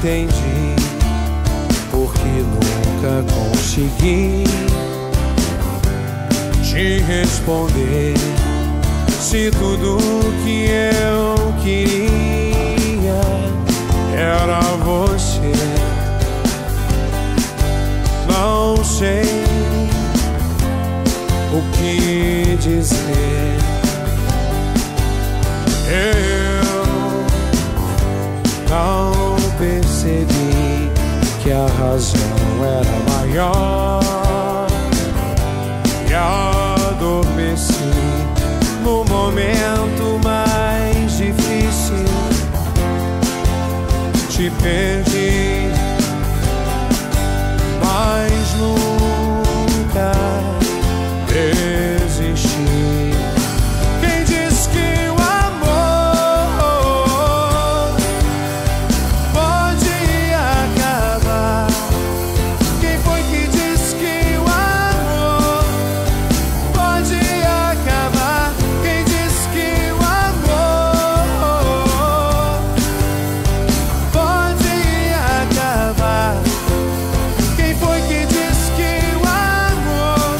entendi porque nunca consegui te responder. Se tudo que eu queria era você, não sei o que dizer. Eu não percebi que a razão era maior e adormeci no momento mais difícil. Te perdi, mas nunca desisti. Quem diz que o amor pode acabar? Quem foi que disse que o amor pode acabar? Quem disse que o amor pode acabar? Quem foi que disse que o amor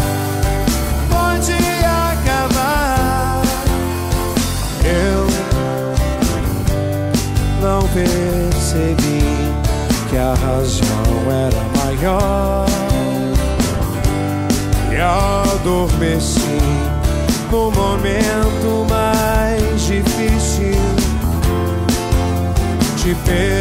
pode acabar? Eu não percebi que a razão era maior e adormeci no momento mais difícil. Te perdi,